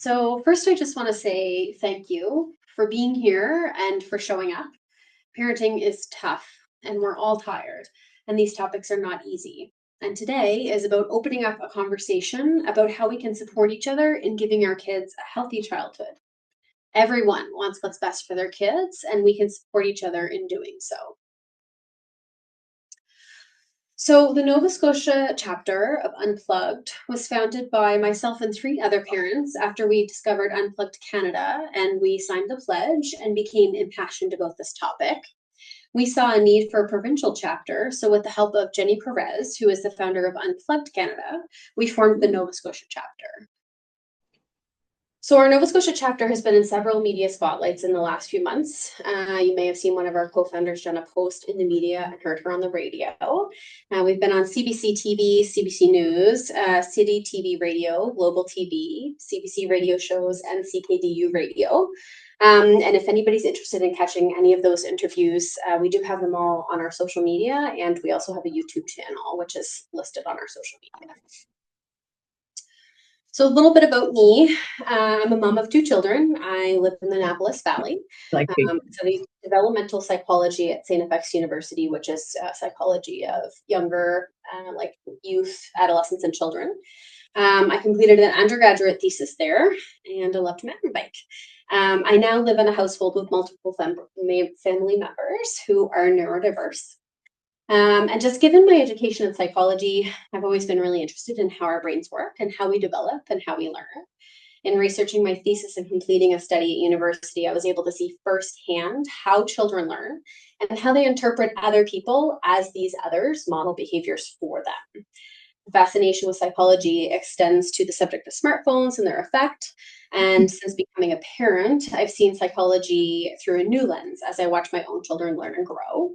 So, first, I just want to say thank you for being here and for showing up. Parenting is tough, and we're all tired, and these topics are not easy. And today is about opening up a conversation about how we can support each other in giving our kids a healthy childhood. Everyone wants what's best for their kids, and we can support each other in doing so. So, the Nova Scotia chapter of Unplugged was founded by myself and three other parents after we discovered Unplugged Canada and we signed the pledge and became impassioned about this topic. We saw a need for a provincial chapter, so with the help of Jenny Perez, who is the founder of Unplugged Canada, we formed the Nova Scotia chapter. So our Nova Scotia chapter has been in several media spotlights in the last few months. You may have seen one of our co-founders, Jenna, post in the media and heard her on the radio. We've been on CBC TV, CBC News, City TV Radio, Global TV, CBC radio shows, and CKDU radio. And if anybody's interested in catching any of those interviews, we do have them all on our social media, and we also have a YouTube channel, which is listed on our social media. So a little bit about me. I'm a mom of two children. I live in the Annapolis Valley. Studied developmental psychology at St. FX University, which is psychology of younger, like youth, adolescents, and children. I completed an undergraduate thesis there, and I love to mountain bike. I now live in a household with multiple family members who are neurodiverse. And just given my education in psychology, I've always been really interested in how our brains work and how we develop and how we learn. In researching my thesis and completing a study at university, I was able to see firsthand how children learn and how they interpret other people as these others model behaviors for them. The fascination with psychology extends to the subject of smartphones and their effect. And since becoming a parent, I've seen psychology through a new lens as I watch my own children learn and grow.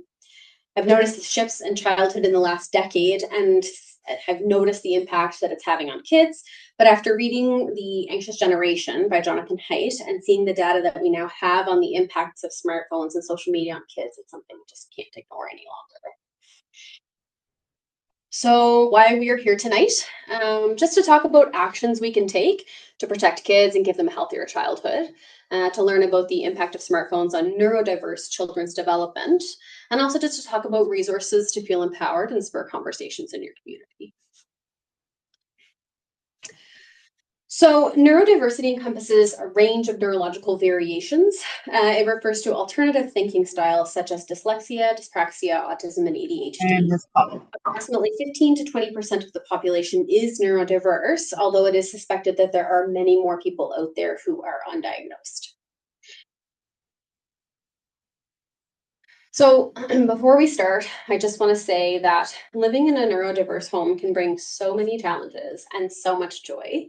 I've noticed the shifts in childhood in the last decade and have noticed the impact that it's having on kids. But after reading The Anxious Generation by Jonathan Haidt and seeing the data that we now have on the impacts of smartphones and social media on kids, it's something we just can't ignore any longer. So why we are here tonight, just to talk about actions we can take to protect kids and give them a healthier childhood, to learn about the impact of smartphones on neurodiverse children's development, and also just to talk about resources to feel empowered and spur conversations in your community. So neurodiversity encompasses a range of neurological variations. It refers to alternative thinking styles such as dyslexia, dyspraxia, autism, and ADHD. Approximately 15 to 20% of the population is neurodiverse, although it is suspected that there are many more people out there who are undiagnosed. So before we start, I just want to say that living in a neurodiverse home can bring so many challenges and so much joy.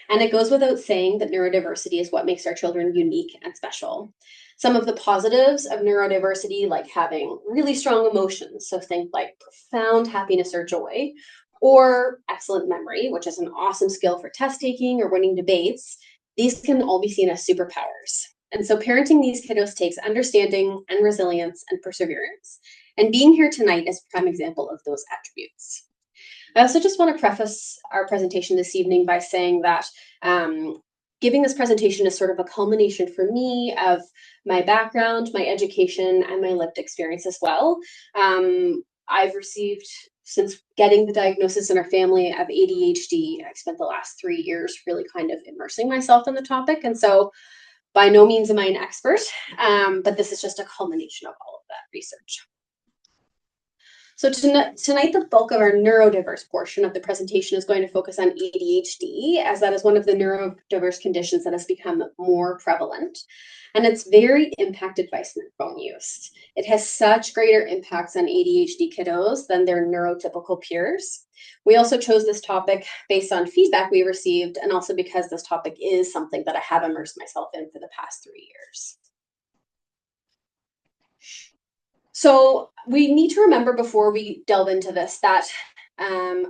And it goes without saying that neurodiversity is what makes our children unique and special. Some of the positives of neurodiversity, like having really strong emotions, so think like profound happiness or joy, or excellent memory, which is an awesome skill for test taking or winning debates, these can all be seen as superpowers. And so parenting these kiddos takes understanding and resilience and perseverance. And being here tonight is a prime example of those attributes. I also just want to preface our presentation this evening by saying that giving this presentation is sort of a culmination for me of my background, my education, and my lived experience as well. I've received, since getting the diagnosis in our family of ADHD, I've spent the last 3 years really kind of immersing myself in the topic. And so by no means am I an expert, but this is just a culmination of all of that research. So tonight, the bulk of our neurodiverse portion of the presentation is going to focus on ADHD, as that is one of the neurodiverse conditions that has become more prevalent. And it's very impacted by smartphone use. It has such greater impacts on ADHD kiddos than their neurotypical peers. We also chose this topic based on feedback we received, and also because this topic is something that I have immersed myself in for the past 3 years. So we need to remember before we delve into this that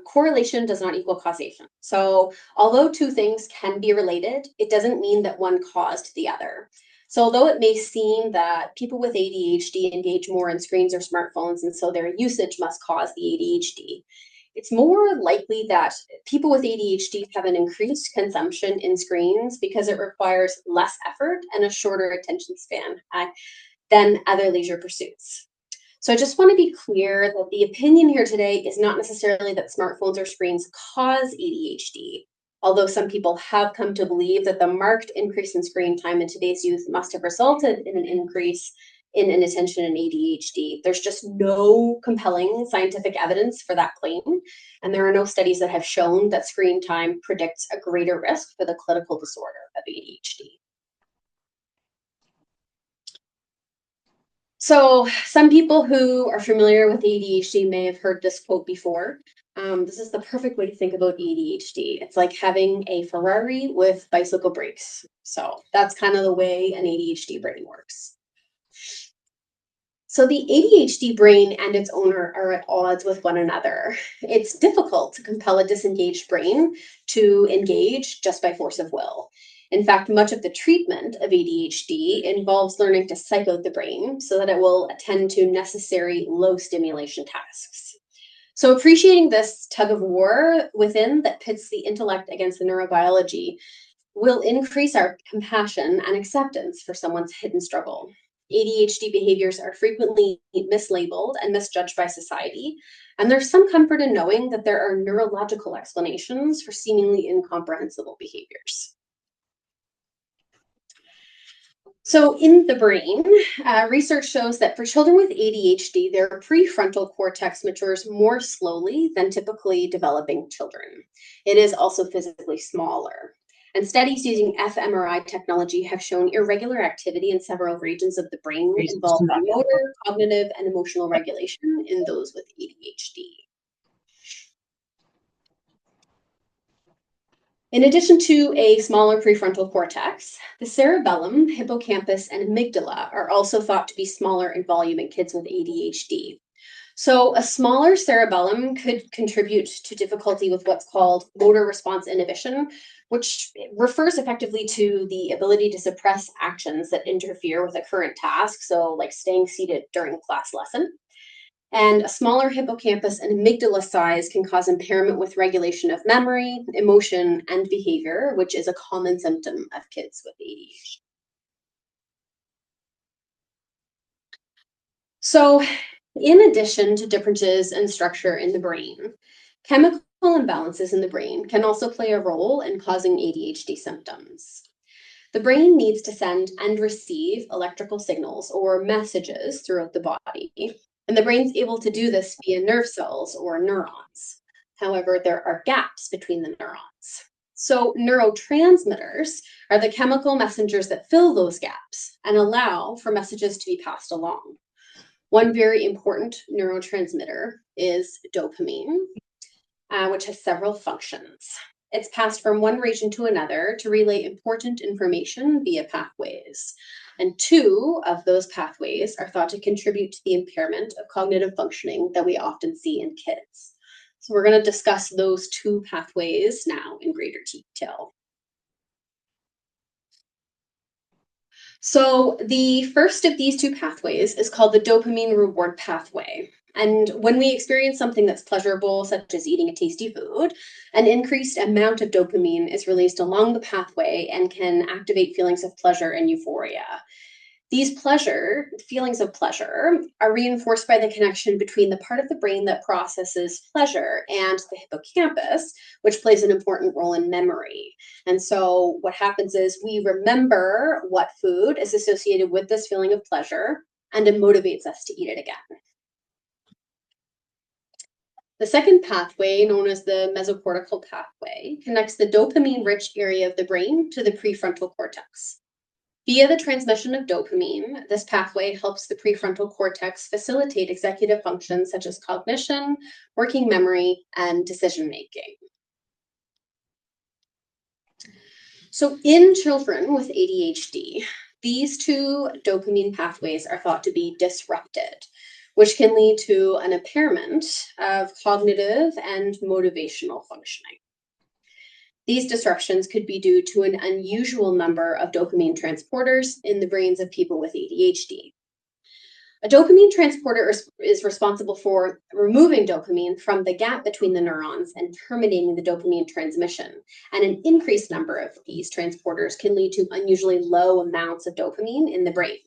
correlation does not equal causation. So although two things can be related, it doesn't mean that one caused the other. So although it may seem that people with ADHD engage more in screens or smartphones, and so their usage must cause the ADHD, it's more likely that people with ADHD have an increased consumption in screens because it requires less effort and a shorter attention span than other leisure pursuits. So I just want to be clear that the opinion here today is not necessarily that smartphones or screens cause ADHD, although some people have come to believe that the marked increase in screen time in today's youth must have resulted in an increase in inattention and ADHD. There's just no compelling scientific evidence for that claim, and there are no studies that have shown that screen time predicts a greater risk for the clinical disorder of ADHD. So some people who are familiar with ADHD may have heard this quote before. This is the perfect way to think about ADHD. It's like having a Ferrari with bicycle brakes. So that's kind of the way an ADHD brain works. So the ADHD brain and its owner are at odds with one another. It's difficult to compel a disengaged brain to engage just by force of will. In fact, much of the treatment of ADHD involves learning to psych out the brain so that it will attend to necessary low stimulation tasks. So appreciating this tug of war within that pits the intellect against the neurobiology will increase our compassion and acceptance for someone's hidden struggle. ADHD behaviors are frequently mislabeled and misjudged by society, and there's some comfort in knowing that there are neurological explanations for seemingly incomprehensible behaviors. So in the brain, research shows that for children with ADHD, their prefrontal cortex matures more slowly than typically developing children. It is also physically smaller. And studies using fMRI technology have shown irregular activity in several regions of the brain involved in motor, cognitive, and emotional regulation in those with ADHD. In addition to a smaller prefrontal cortex, the cerebellum, hippocampus, and amygdala are also thought to be smaller in volume in kids with ADHD. So a smaller cerebellum could contribute to difficulty with what's called motor response inhibition, which refers effectively to the ability to suppress actions that interfere with a current task, so like staying seated during a class lesson. And a smaller hippocampus and amygdala size can cause impairment with regulation of memory, emotion, and behavior, which is a common symptom of kids with ADHD. So, in addition to differences in structure in the brain, chemical imbalances in the brain can also play a role in causing ADHD symptoms. The brain needs to send and receive electrical signals or messages throughout the body, and the brain's able to do this via nerve cells or neurons. However, there are gaps between the neurons. So neurotransmitters are the chemical messengers that fill those gaps and allow for messages to be passed along. One very important neurotransmitter is dopamine, which has several functions. It's passed from one region to another to relay important information via pathways. And two of those pathways are thought to contribute to the impairment of cognitive functioning that we often see in kids. So we're going to discuss those two pathways now in greater detail. So the first of these two pathways is called the dopamine reward pathway. And when we experience something that's pleasurable, such as eating a tasty food, an increased amount of dopamine is released along the pathway and can activate feelings of pleasure and euphoria. These feelings of pleasure, are reinforced by the connection between the part of the brain that processes pleasure and the hippocampus, which plays an important role in memory. And so what happens is we remember what food is associated with this feeling of pleasure, and it motivates us to eat it again. The second pathway, known as the mesocortical pathway, connects the dopamine-rich area of the brain to the prefrontal cortex. Via the transmission of dopamine, this pathway helps the prefrontal cortex facilitate executive functions such as cognition, working memory, and decision-making. So in children with ADHD, these two dopamine pathways are thought to be disrupted, which can lead to an impairment of cognitive and motivational functioning. These disruptions could be due to an unusual number of dopamine transporters in the brains of people with ADHD. A dopamine transporter is responsible for removing dopamine from the gap between the neurons and terminating the dopamine transmission. And an increased number of these transporters can lead to unusually low amounts of dopamine in the brain.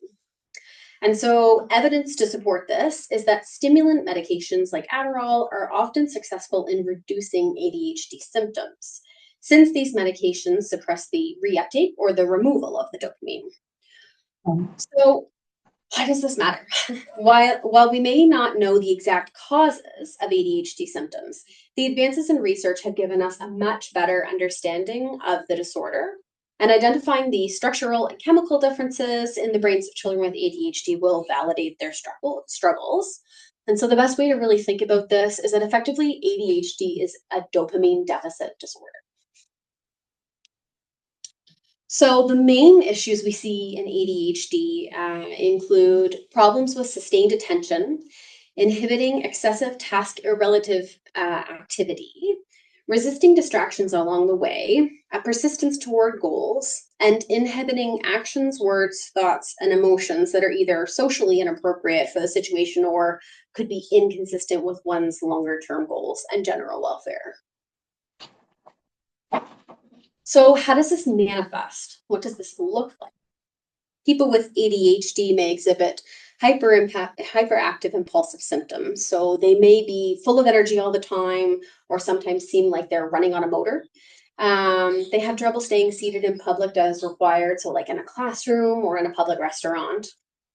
And so, evidence to support this is that stimulant medications like Adderall are often successful in reducing ADHD symptoms, since these medications suppress the reuptake or the removal of the dopamine. So, why does this matter? While we may not know the exact causes of ADHD symptoms, the advances in research have given us a much better understanding of the disorder. And identifying the structural and chemical differences in the brains of children with ADHD will validate their struggles. And so, the best way to really think about this is that effectively ADHD is a dopamine deficit disorder. So the main issues we see in ADHD include problems with sustained attention, inhibiting excessive task or relative activity, resisting distractions along the way, a persistence toward goals, and inhibiting actions, words, thoughts, and emotions that are either socially inappropriate for the situation or could be inconsistent with one's longer term goals and general welfare. So, how does this manifest? What does this look like? People with ADHD may exhibit hyperactive impulsive symptoms. So, they may be full of energy all the time or sometimes seem like they're running on a motor. They have trouble staying seated in public as required, so, like in a classroom or in a public restaurant.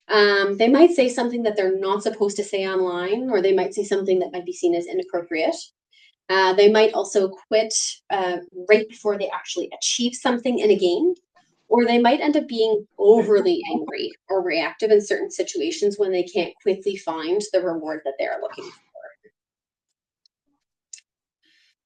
They might say something that they're not supposed to say online, or they might say something that might be seen as inappropriate. They might also quit right before they actually achieve something in a game, or they might end up being overly angry or reactive in certain situations when they can't quickly find the reward that they're looking for.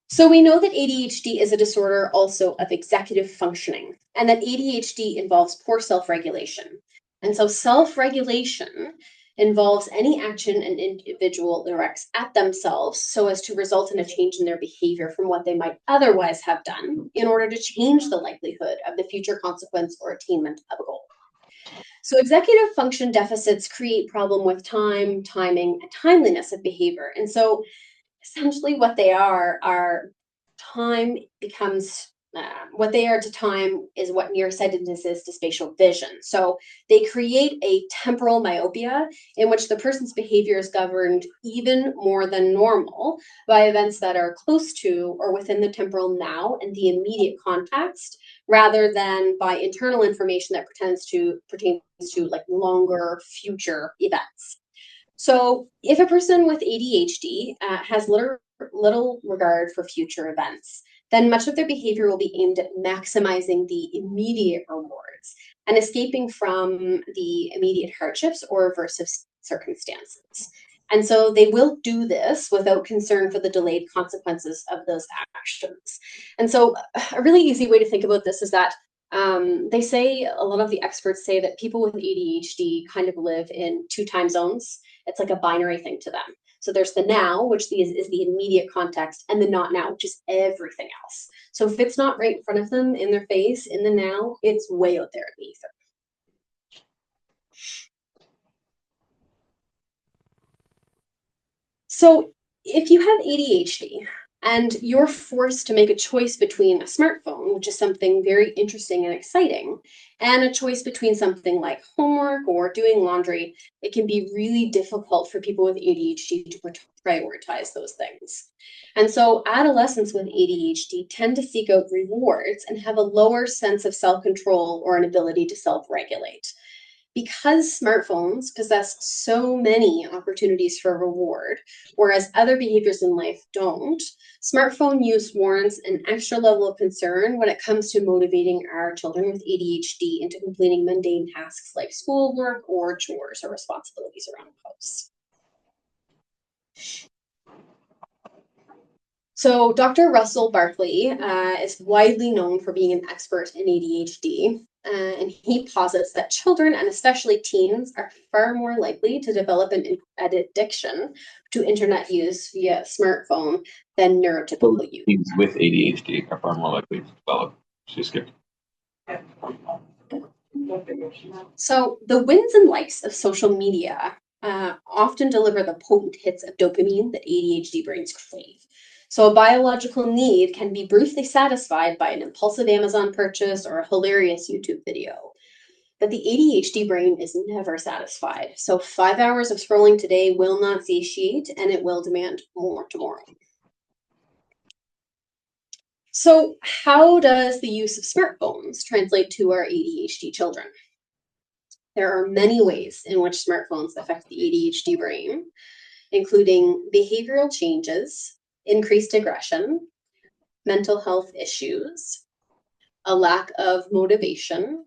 So we know that ADHD is a disorder also of executive functioning, and that ADHD involves poor self-regulation. And so self-regulation involves any action an individual directs at themselves so as to result in a change in their behavior from what they might otherwise have done in order to change the likelihood of the future consequence or attainment of a goal. So executive function deficits create problem with time, timing, and timeliness of behavior. And so essentially what they are time becomes what they are to time is what nearsightedness is to spatial vision. So they create a temporal myopia in which the person's behavior is governed even more than normal by events that are close to or within the temporal now and the immediate context, rather than by internal information that pertains to like longer future events. So, if a person with ADHD has little regard for future events, then much of their behavior will be aimed at maximizing the immediate rewards and escaping from the immediate hardships or aversive circumstances. And so they will do this without concern for the delayed consequences of those actions. And so, a really easy way to think about this is that they say, a lot of the experts say that people with ADHD kind of live in two time zones. It's like a binary thing to them. So there's the now, which is the immediate context, and the not now, which is everything else. So if it's not right in front of them, in their face, in the now, it's way out there in the ether. So if you have ADHD and you're forced to make a choice between a smartphone, which is something very interesting and exciting, and a choice between something like homework or doing laundry, it can be really difficult for people with ADHD to prioritize those things. And so adolescents with ADHD tend to seek out rewards and have a lower sense of self-control or an ability to self-regulate. Because smartphones possess so many opportunities for reward, whereas other behaviors in life don't, smartphone use warrants an extra level of concern when it comes to motivating our children with ADHD into completing mundane tasks like schoolwork or chores or responsibilities around the house. So, Dr. Russell Barkley is widely known for being an expert in ADHD, and he posits that children, and especially teens, are far more likely to develop an addiction to internet use via smartphone than neurotypical youth. Teens with ADHD are far more likely to develop. She skipped. So, the wins and likes of social media often deliver the potent hits of dopamine that ADHD brains crave. So, a biological need can be briefly satisfied by an impulsive Amazon purchase or a hilarious YouTube video. But the ADHD brain is never satisfied. So, 5 hours of scrolling today will not satiate and it will demand more tomorrow. So, how does the use of smartphones translate to our ADHD children? There are many ways in which smartphones affect the ADHD brain, including behavioral changes, increased aggression, mental health issues, a lack of motivation,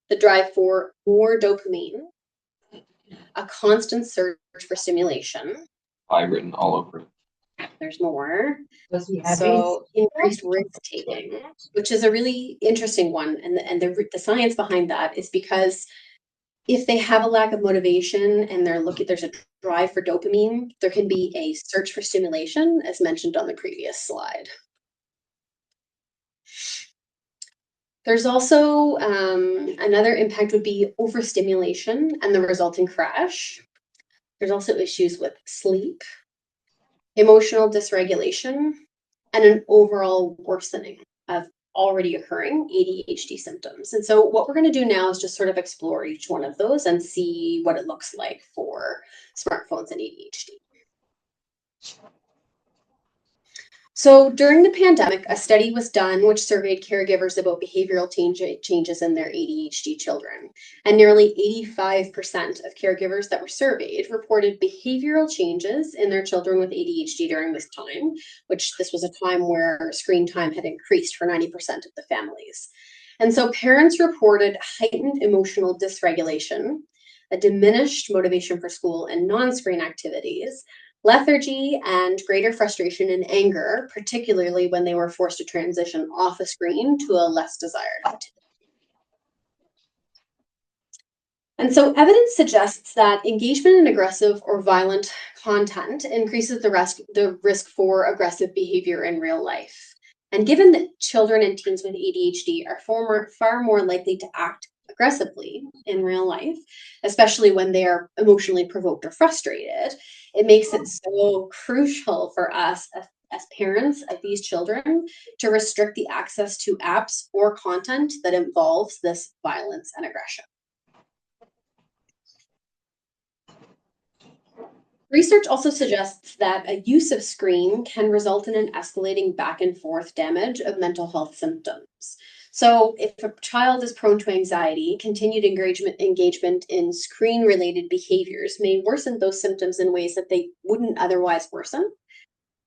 the drive for more dopamine, a constant search for stimulation. I've written all over it. There's more. Was he happy? So increased risk taking, which is a really interesting one. And the science behind that is because if they have a lack of motivation and there's a drive for dopamine, there can be a search for stimulation, as mentioned on the previous slide. There's also another impact would be overstimulation and the resulting crash. There's also issues with sleep, emotional dysregulation, and an overall worsening of already occurring ADHD symptoms. And so what we're going to do now is just sort of explore each one of those and see what it looks like for smartphones and ADHD. So during the pandemic, a study was done which surveyed caregivers about behavioral changes in their ADHD children. And nearly 85% of caregivers that were surveyed reported behavioral changes in their children with ADHD during this time, which this was a time where screen time had increased for 90% of the families. And so parents reported heightened emotional dysregulation, a diminished motivation for school and non-screen activities, lethargy, and greater frustration and anger, particularly when they were forced to transition off a screen to a less desired activity. And so evidence suggests that engagement in aggressive or violent content increases the risk for aggressive behavior in real life. And given that children and teens with ADHD are far more likely to act aggressively in real life, especially when they are emotionally provoked or frustrated, it makes it so crucial for us as parents of these children to restrict the access to apps or content that involves this violence and aggression. Research also suggests that a use of screen can result in an escalating back and forth damage of mental health symptoms. So if a child is prone to anxiety, continued engagement in screen-related behaviors may worsen those symptoms in ways that they wouldn't otherwise worsen.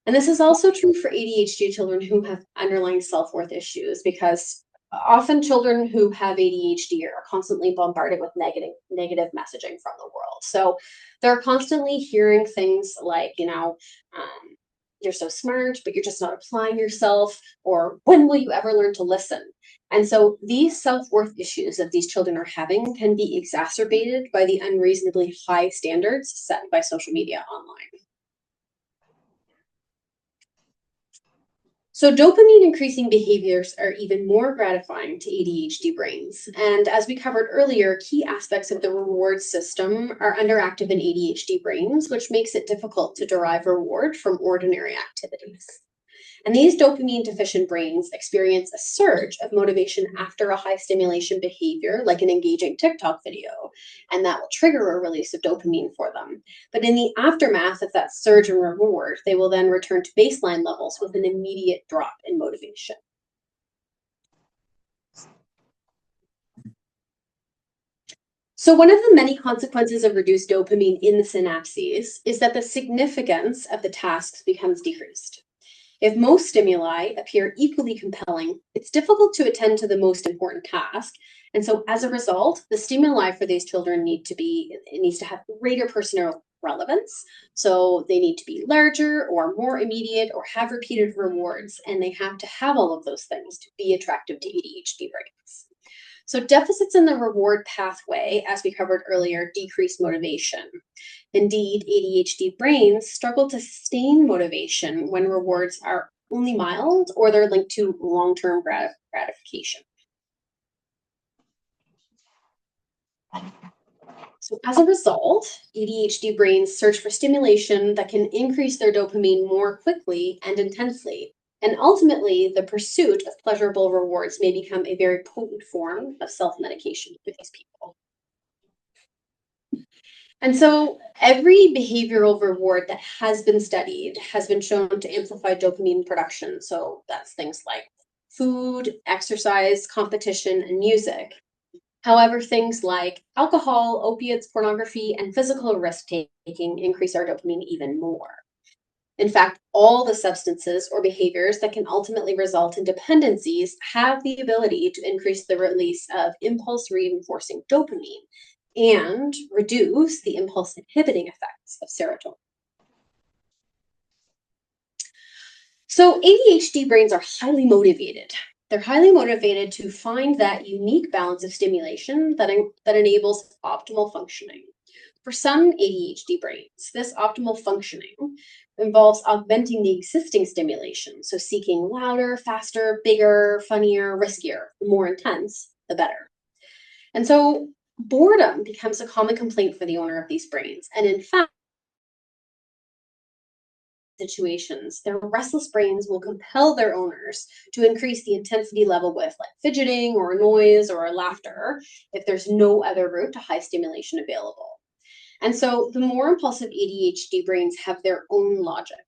And this is also true for ADHD children who have underlying self-worth issues, because often children who have ADHD are constantly bombarded with negative messaging from the world. So they're constantly hearing things like, you're so smart, but you're just not applying yourself, or when will you ever learn to listen? And so these self-worth issues that these children are having can be exacerbated by the unreasonably high standards set by social media online. So dopamine increasing behaviors are even more gratifying to ADHD brains. And as we covered earlier, key aspects of the reward system are underactive in ADHD brains, which makes it difficult to derive reward from ordinary activities. And these dopamine deficient brains experience a surge of motivation after a high stimulation behavior, like an engaging TikTok video, and that will trigger a release of dopamine for them. But in the aftermath of that surge in reward, they will then return to baseline levels with an immediate drop in motivation. So one of the many consequences of reduced dopamine in the synapses is that the significance of the tasks becomes decreased. If most stimuli appear equally compelling, it's difficult to attend to the most important task. And so as a result, the stimuli for these children needs to have greater personal relevance. So they need to be larger or more immediate or have repeated rewards. And they have to have all of those things to be attractive to ADHD brains. So deficits in the reward pathway, as we covered earlier, decrease motivation. Indeed, ADHD brains struggle to sustain motivation when rewards are only mild or they're linked to long-term gratification. So as a result, ADHD brains search for stimulation that can increase their dopamine more quickly and intensely. And ultimately, the pursuit of pleasurable rewards may become a very potent form of self-medication for these people. And so every behavioral reward that has been studied has been shown to amplify dopamine production. So that's things like food, exercise, competition, and music. However, things like alcohol, opiates, pornography, and physical risk taking increase our dopamine even more. In fact, all the substances or behaviors that can ultimately result in dependencies have the ability to increase the release of impulse reinforcing dopamine and reduce the impulse inhibiting effects of serotonin. So ADHD brains are highly motivated. They're highly motivated to find that unique balance of stimulation that enables optimal functioning. For some ADHD brains, this optimal functioning involves augmenting the existing stimulation, so seeking louder, faster, bigger, funnier, riskier. The more intense, the better. And so boredom becomes a common complaint for the owner of these brains. And in fact, situations, their restless brains will compel their owners to increase the intensity level with like fidgeting or noise or laughter if there's no other route to high stimulation available. And so the more impulsive ADHD brains have their own logic.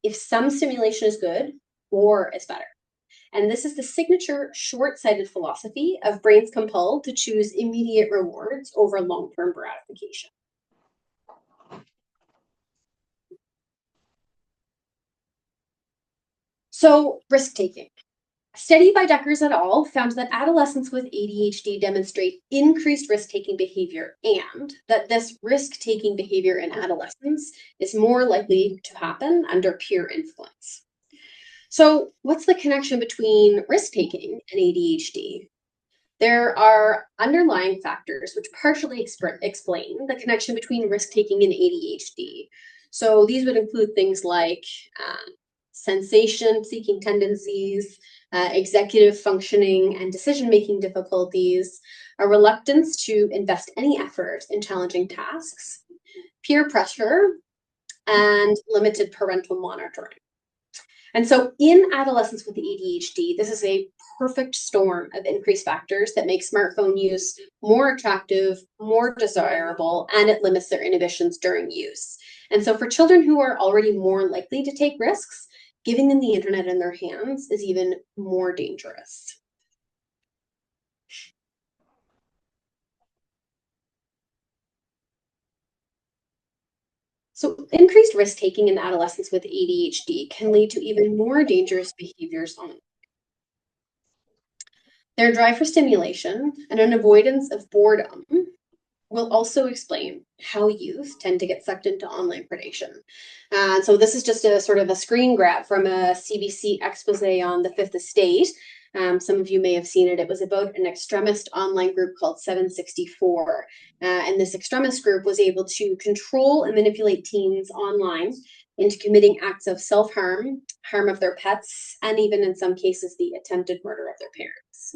If some stimulation is good, more is better. And this is the signature short-sighted philosophy of brains compelled to choose immediate rewards over long-term gratification. So, risk-taking. A study by Deckers et al. Found that adolescents with ADHD demonstrate increased risk-taking behavior and that this risk-taking behavior in adolescents is more likely to happen under peer influence. So, what's the connection between risk-taking and ADHD? There are underlying factors which partially explain the connection between risk-taking and ADHD. So these would include things like sensation-seeking tendencies, executive functioning and decision-making difficulties, a reluctance to invest any effort in challenging tasks, peer pressure, and limited parental monitoring. And so in adolescents with ADHD, this is a perfect storm of increased factors that make smartphone use more attractive, more desirable, and it limits their inhibitions during use. And so for children who are already more likely to take risks, giving them the internet in their hands is even more dangerous. So increased risk-taking in adolescents with ADHD can lead to even more dangerous behaviors on their drive for stimulation and an avoidance of boredom will also explain how youth tend to get sucked into online predation. So this is just a sort of a screen grab from a CBC expose on the Fifth Estate. Some of you may have seen it. It was about an extremist online group called 764. And this extremist group was able to control and manipulate teens online into committing acts of self-harm, harm of their pets, and even in some cases, the attempted murder of their parents.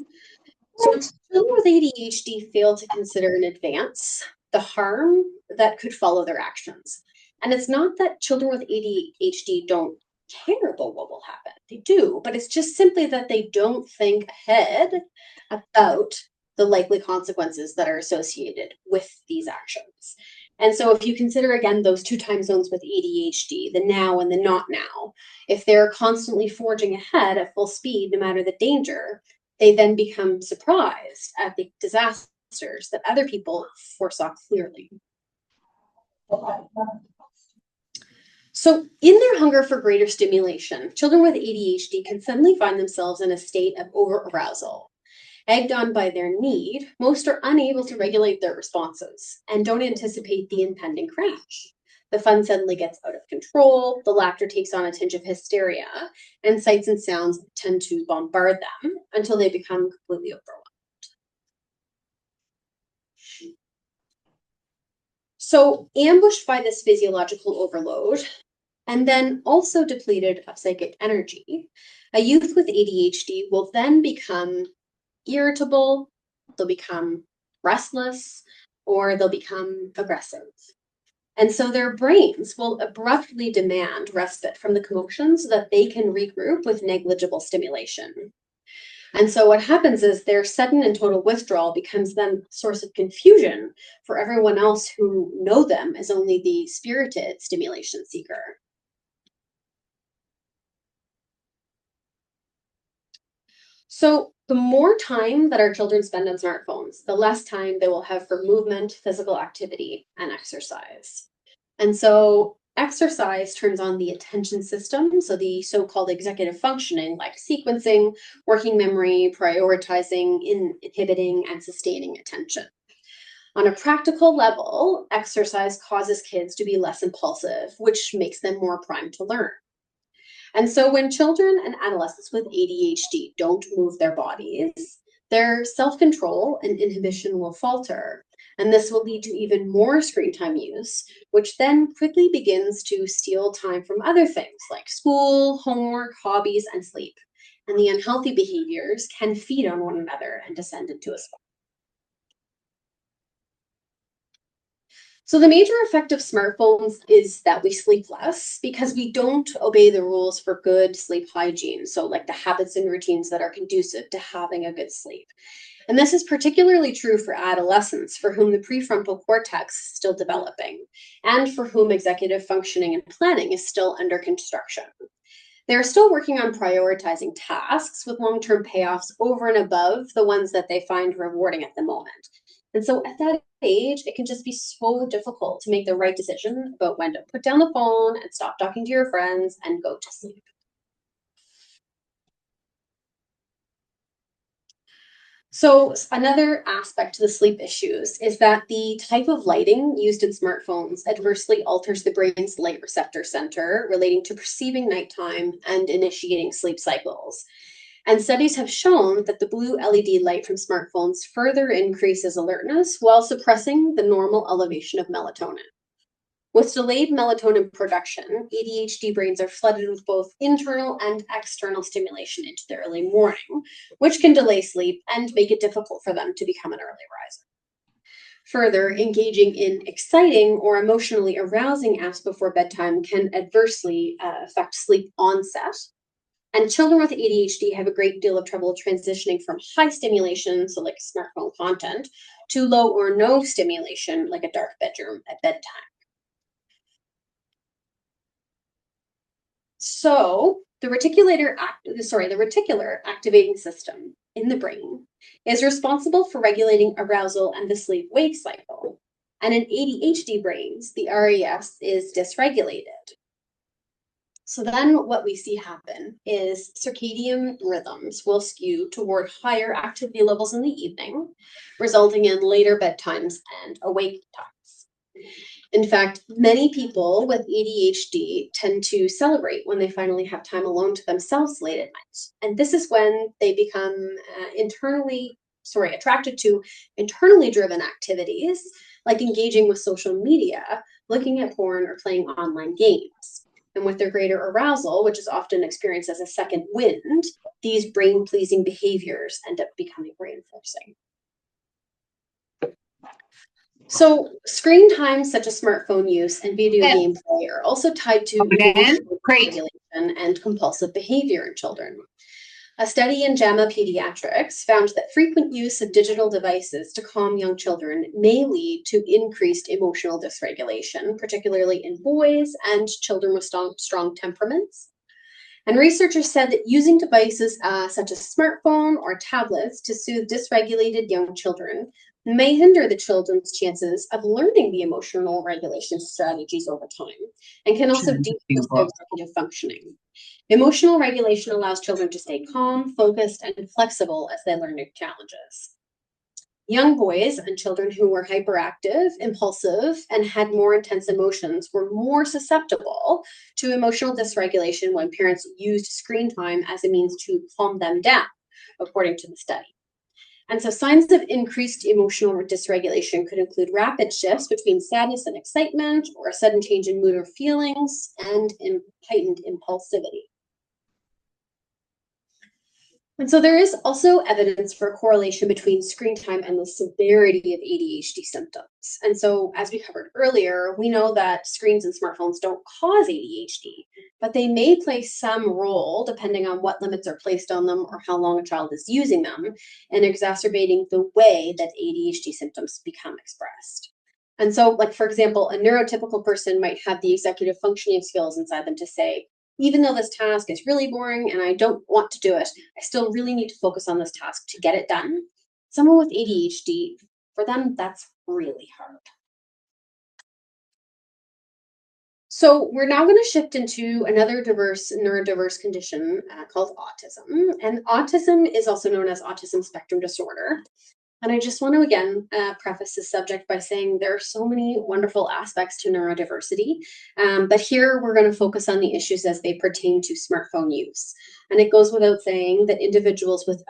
So children with ADHD fail to consider in advance the harm that could follow their actions. And it's not that children with ADHD don't care about what will happen. They do, but it's just simply that they don't think ahead about the likely consequences that are associated with these actions. And so if you consider again those two time zones with ADHD, the now and the not now, if they're constantly forging ahead at full speed, no matter the danger, they then become surprised at the disasters that other people foresaw clearly. So in their hunger for greater stimulation, children with ADHD can suddenly find themselves in a state of over-arousal. Egged on by their need, most are unable to regulate their responses and don't anticipate the impending crash. The fun suddenly gets out of control, the laughter takes on a tinge of hysteria, and sights and sounds tend to bombard them until they become completely overwhelmed. So, ambushed by this physiological overload, and then also depleted of psychic energy, a youth with ADHD will then become irritable, they'll become restless, or they'll become aggressive. And so their brains will abruptly demand respite from the commotion so that they can regroup with negligible stimulation. And so what happens is their sudden and total withdrawal becomes then a source of confusion for everyone else who know them as only the spirited stimulation seeker. So the more time that our children spend on smartphones, the less time they will have for movement, physical activity, and exercise. And so exercise turns on the attention system, so the so-called executive functioning like sequencing, working memory, prioritizing, inhibiting, and sustaining attention. On a practical level, exercise causes kids to be less impulsive, which makes them more primed to learn. And so when children and adolescents with ADHD don't move their bodies, their self-control and inhibition will falter. And this will lead to even more screen time use, which then quickly begins to steal time from other things like school, homework, hobbies, and sleep. And the unhealthy behaviors can feed on one another and descend into a spiral. So the major effect of smartphones is that we sleep less because we don't obey the rules for good sleep hygiene. So like the habits and routines that are conducive to having a good sleep. And this is particularly true for adolescents for whom the prefrontal cortex is still developing and for whom executive functioning and planning is still under construction. They're still working on prioritizing tasks with long-term payoffs over and above the ones that they find rewarding at the moment. And so at that age, it can just be so difficult to make the right decision about when to put down the phone and stop talking to your friends and go to sleep. So another aspect to the sleep issues is that the type of lighting used in smartphones adversely alters the brain's light receptor center relating to perceiving nighttime and initiating sleep cycles. And studies have shown that the blue LED light from smartphones further increases alertness while suppressing the normal elevation of melatonin. With delayed melatonin production, ADHD brains are flooded with both internal and external stimulation into the early morning, which can delay sleep and make it difficult for them to become an early riser. Further, engaging in exciting or emotionally arousing apps before bedtime can adversely affect sleep onset. And children with ADHD have a great deal of trouble transitioning from high stimulation, so like smartphone content, to low or no stimulation, like a dark bedroom at bedtime. So the the reticular activating system in the brain is responsible for regulating arousal and the sleep-wake cycle. And in ADHD brains, the RAS is dysregulated. So then what we see happen is circadian rhythms will skew toward higher activity levels in the evening, resulting in later bedtimes and awake times. In fact, many people with ADHD tend to celebrate when they finally have time alone to themselves late at night. And this is when they become attracted to internally driven activities like engaging with social media, looking at porn, or playing online games. And with their greater arousal, which is often experienced as a second wind, these brain pleasing behaviors end up becoming reinforcing. So screen time, such as smartphone use and video game play, are also tied to emotional regulation and compulsive behavior in children. A study in JAMA Pediatrics found that frequent use of digital devices to calm young children may lead to increased emotional dysregulation, particularly in boys and children with strong temperaments. And researchers said that using devices such as smartphone or tablets to soothe dysregulated young children may hinder the children's chances of learning the emotional regulation strategies over time and can also decrease their executive functioning. Emotional regulation allows children to stay calm, focused, and flexible as they learn new challenges. Young boys and children who were hyperactive, impulsive, and had more intense emotions were more susceptible to emotional dysregulation when parents used screen time as a means to calm them down, according to the study. And so signs of increased emotional dysregulation could include rapid shifts between sadness and excitement, or a sudden change in mood or feelings, and heightened impulsivity. And so there is also evidence for a correlation between screen time and the severity of ADHD symptoms. And so, as we covered earlier, we know that screens and smartphones don't cause ADHD, but they may play some role, depending on what limits are placed on them or how long a child is using them, in exacerbating the way that ADHD symptoms become expressed. And so, like, for example, a neurotypical person might have the executive functioning skills inside them to say, even though this task is really boring and I don't want to do it, I still really need to focus on this task to get it done. Someone with ADHD, for them, that's really hard. So we're now going to shift into another neurodiverse condition called autism. And autism is also known as autism spectrum disorder. And I just want to again preface this subject by saying there are so many wonderful aspects to neurodiversity, but here we're going to focus on the issues as they pertain to smartphone use. And it goes without saying that individuals with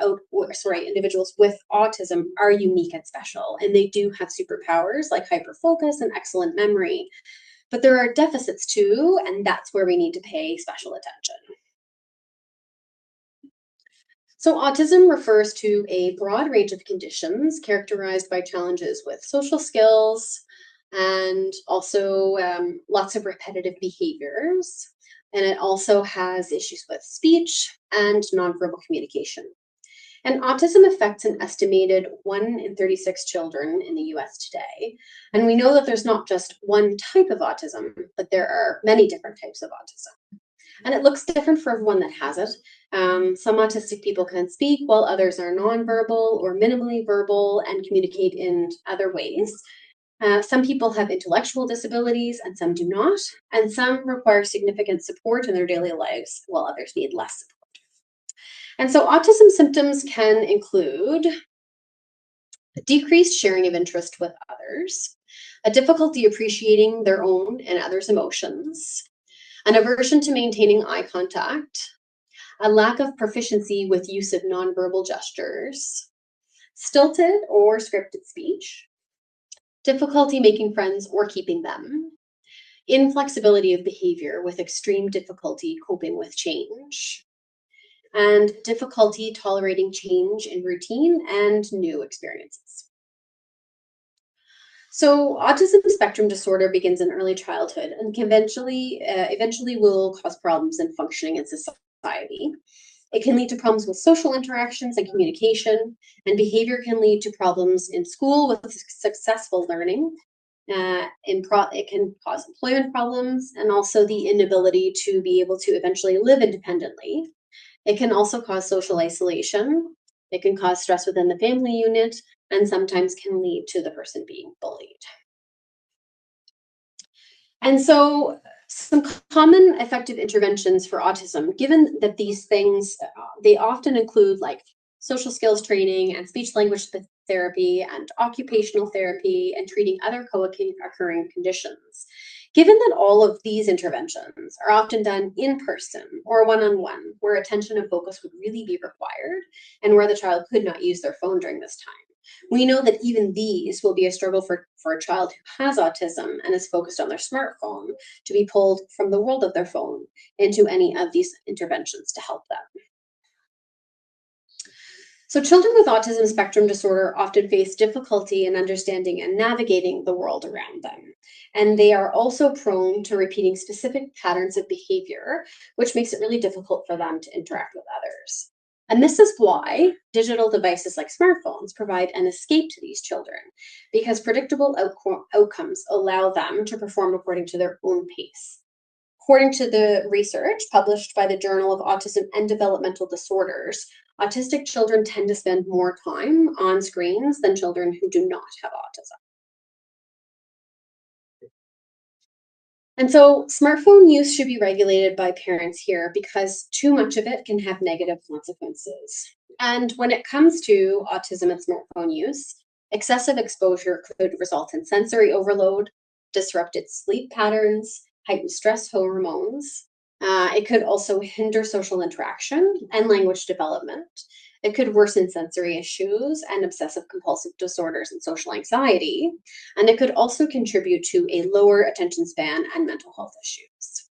autism are unique and special, and they do have superpowers like hyperfocus and excellent memory. But there are deficits too, and that's where we need to pay special attention. So, autism refers to a broad range of conditions characterized by challenges with social skills and also lots of repetitive behaviors. And it also has issues with speech and nonverbal communication. And autism affects an estimated 1 in 36 children in the US today. And we know that there's not just one type of autism, but there are many different types of autism. And it looks different for everyone that has it. Some autistic people can speak, while others are nonverbal or minimally verbal and communicate in other ways. Some people have intellectual disabilities and some do not, and some require significant support in their daily lives, while others need less support. And so, autism symptoms can include decreased sharing of interest with others, a difficulty appreciating their own and others' emotions, an aversion to maintaining eye contact, a lack of proficiency with use of nonverbal gestures, stilted or scripted speech, difficulty making friends or keeping them, inflexibility of behavior with extreme difficulty coping with change, and difficulty tolerating change in routine and new experiences. So, autism spectrum disorder begins in early childhood and can eventually will cause problems in functioning in society. It can lead to problems with social interactions and communication, and behavior can lead to problems in school with successful learning. It can cause employment problems and also the inability to be able to eventually live independently. It can also cause social isolation. It can cause stress within the family unit and sometimes can lead to the person being bullied. And so, some common effective interventions for autism, given that these things, they often include like social skills training and speech language therapy and occupational therapy and treating other co-occurring conditions. Given that all of these interventions are often done in person or one-on-one, where attention and focus would really be required and where the child could not use their phone during this time, we know that even these will be a struggle for a child who has autism and is focused on their smartphone to be pulled from the world of their phone into any of these interventions to help them. So, children with autism spectrum disorder often face difficulty in understanding and navigating the world around them. And they are also prone to repeating specific patterns of behavior, which makes it really difficult for them to interact with others. And this is why digital devices like smartphones provide an escape to these children, because predictable outcomes allow them to perform according to their own pace. According to the research published by the Journal of Autism and Developmental Disorders, autistic children tend to spend more time on screens than children who do not have autism. And so, smartphone use should be regulated by parents here because too much of it can have negative consequences. And when it comes to autism and smartphone use, excessive exposure could result in sensory overload, disrupted sleep patterns, heightened stress hormones. It could also hinder social interaction and language development. It could worsen sensory issues and obsessive compulsive disorders and social anxiety. And it could also contribute to a lower attention span and mental health issues.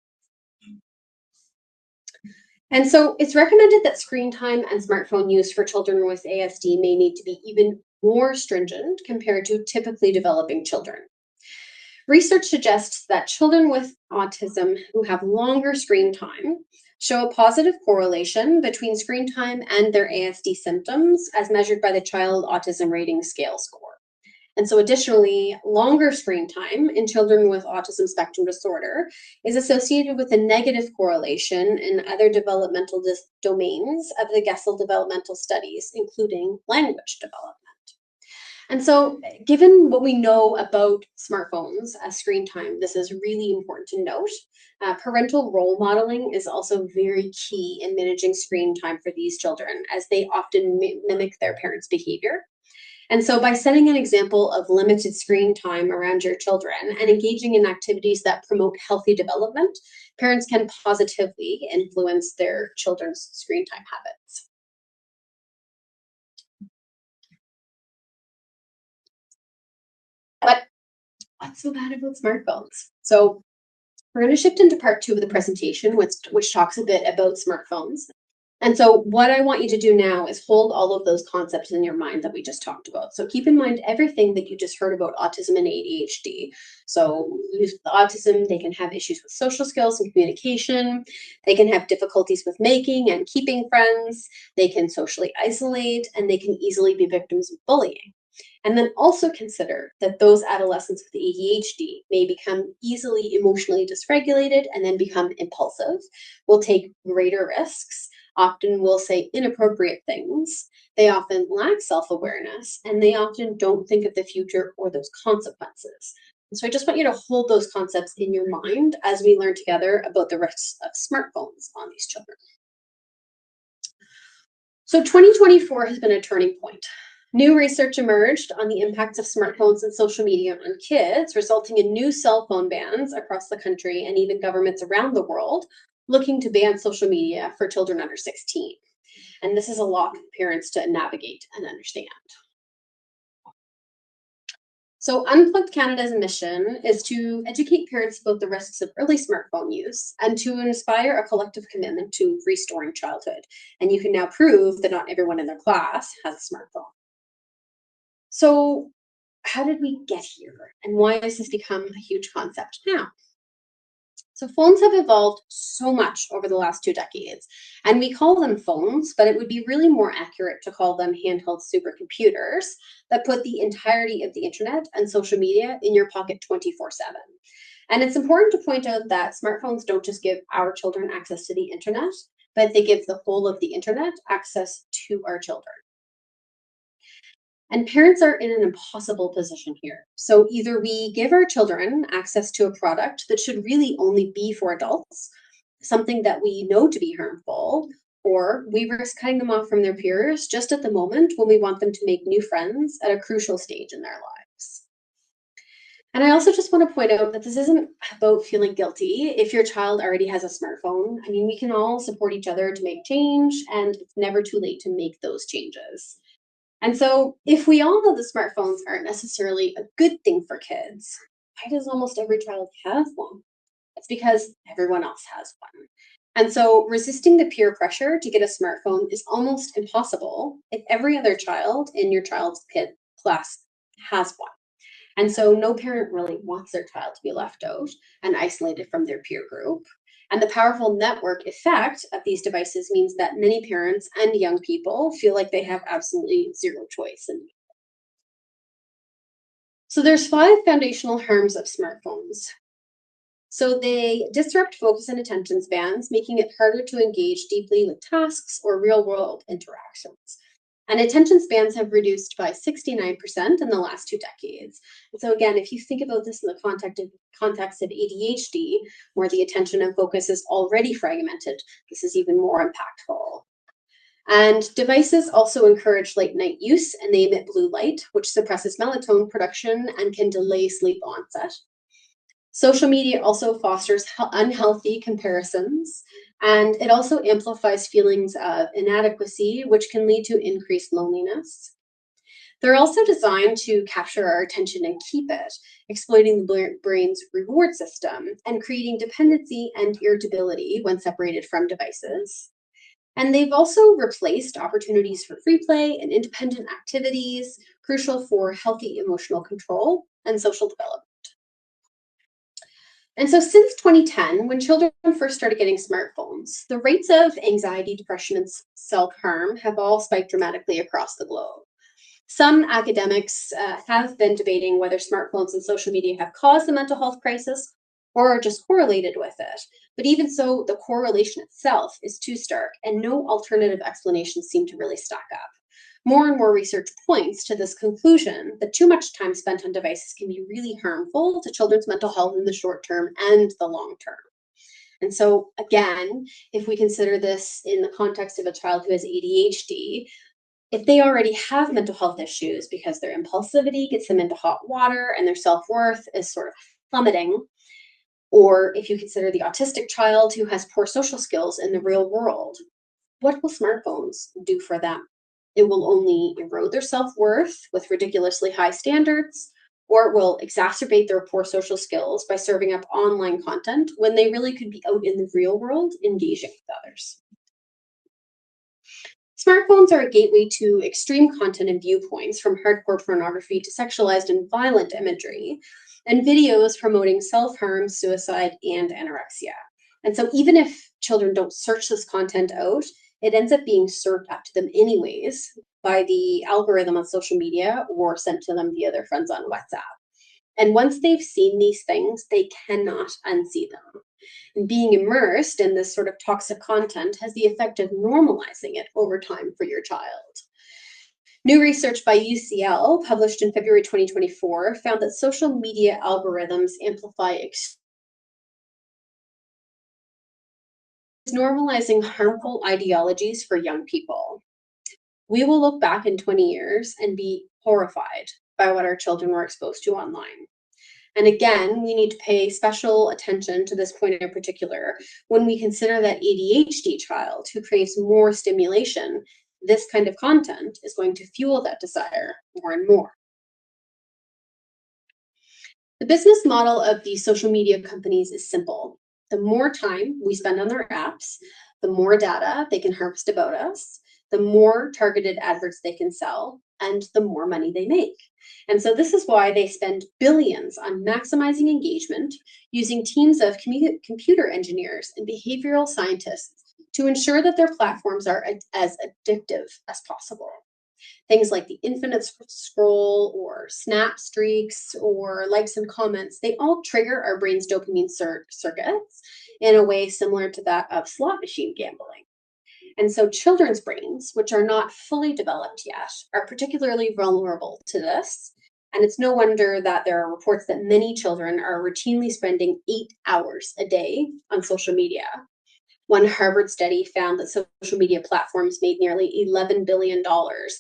And so it's recommended that screen time and smartphone use for children with ASD may need to be even more stringent compared to typically developing children. Research suggests that children with autism who have longer screen time show a positive correlation between screen time and their ASD symptoms as measured by the Child Autism Rating Scale score. And so, additionally, longer screen time in children with autism spectrum disorder is associated with a negative correlation in other developmental domains of the Gessel developmental studies, including language development. And so, given what we know about smartphones as screen time, this is really important to note. Parental role modeling is also very key in managing screen time for these children, as they often mimic their parents' behavior. And so, by setting an example of limited screen time around your children and engaging in activities that promote healthy development, parents can positively influence their children's screen time habits. But what's so bad about smartphones? So, we're going to shift into part two of the presentation, which talks a bit about smartphones. And so, what I want you to do now is hold all of those concepts in your mind that we just talked about. So, keep in mind everything that you just heard about autism and ADHD. So, with autism, they can have issues with social skills and communication. They can have difficulties with making and keeping friends. They can socially isolate, and they can easily be victims of bullying. And then also consider that those adolescents with ADHD may become easily emotionally dysregulated and then become impulsive, will take greater risks, often will say inappropriate things. They often lack self awareness and they often don't think of the future or those consequences. And so I just want you to hold those concepts in your mind as we learn together about the risks of smartphones on these children. So 2024 has been a turning point. New research emerged on the impacts of smartphones and social media on kids, resulting in new cell phone bans across the country and even governments around the world looking to ban social media for children under 16. And this is a lot for parents to navigate and understand. So, Unplugged Canada's mission is to educate parents about the risks of early smartphone use and to inspire a collective commitment to restoring childhood. And you can now prove that not everyone in their class has a smartphone. So, how did we get here? And why has this become a huge concept now? So, phones have evolved so much over the last 2 decades, and we call them phones, but it would be really more accurate to call them handheld supercomputers that put the entirety of the internet and social media in your pocket 24/7. And it's important to point out that smartphones don't just give our children access to the internet, but they give the whole of the internet access to our children. And parents are in an impossible position here. So either we give our children access to a product that should really only be for adults, something that we know to be harmful, or we risk cutting them off from their peers just at the moment when we want them to make new friends at a crucial stage in their lives. And I also just want to point out that this isn't about feeling guilty if your child already has a smartphone. I mean, we can all support each other to make change, and it's never too late to make those changes. And so, if we all know that smartphones aren't necessarily a good thing for kids, why does almost every child have one? It's because everyone else has one. And so, resisting the peer pressure to get a smartphone is almost impossible if every other child in your child's kid class has one. And so, no parent really wants their child to be left out and isolated from their peer group. And the powerful network effect of these devices means that many parents and young people feel like they have absolutely zero choice. And so there's 5 foundational harms of smartphones. So they disrupt focus and attention spans, making it harder to engage deeply with tasks or real world interactions. And attention spans have reduced by 69% in the last 2 decades. And so, again, if you think about this in the context of ADHD, where the attention and focus is already fragmented, this is even more impactful. And devices also encourage late night use and they emit blue light, which suppresses melatonin production and can delay sleep onset. Social media also fosters unhealthy comparisons, and it also amplifies feelings of inadequacy, which can lead to increased loneliness. They're also designed to capture our attention and keep it, exploiting the brain's reward system and creating dependency and irritability when separated from devices. And they've also replaced opportunities for free play and independent activities, crucial for healthy emotional control and social development. And so, since 2010, when children first started getting smartphones, the rates of anxiety, depression, and self harm have all spiked dramatically across the globe. Some academics have been debating whether smartphones and social media have caused the mental health crisis or are just correlated with it. But even so, the correlation itself is too stark, and no alternative explanations seem to really stack up. More and more research points to this conclusion that too much time spent on devices can be really harmful to children's mental health in the short term and the long term. And so, again, if we consider this in the context of a child who has ADHD, if they already have mental health issues because their impulsivity gets them into hot water and their self worth is sort of plummeting, or if you consider the autistic child who has poor social skills in the real world, what will smartphones do for them? It will only erode their self worth with ridiculously high standards, or it will exacerbate their poor social skills by serving up online content when they really could be out in the real world engaging with others. Smartphones are a gateway to extreme content and viewpoints, from hardcore pornography to sexualized and violent imagery, and videos promoting self harm, suicide, and anorexia. And so, even if children don't search this content out, it ends up being served up to them anyways by the algorithm on social media or sent to them via their friends on WhatsApp. And once they've seen these things, they cannot unsee them. And being immersed in this sort of toxic content has the effect of normalizing it over time for your child. New research by UCL, published in February 2024, found that social media algorithms amplify normalizing harmful ideologies for young people. We will look back in 20 years and be horrified by what our children were exposed to online. And again, we need to pay special attention to this point in particular when we consider that ADHD child who craves more stimulation. This kind of content is going to fuel that desire more and more. The business model of these social media companies is simple. The more time we spend on their apps, the more data they can harvest about us, the more targeted adverts they can sell, and the more money they make. And so, this is why they spend billions on maximizing engagement using teams of computer engineers and behavioral scientists to ensure that their platforms are as addictive as possible. Things like the infinite scroll or snap streaks or likes and comments, they all trigger our brain's dopamine circuits in a way similar to that of slot machine gambling. And so children's brains, which are not fully developed yet, are particularly vulnerable to this. And it's no wonder that there are reports that many children are routinely spending 8 hours a day on social media. One Harvard study found that social media platforms made nearly $11 billion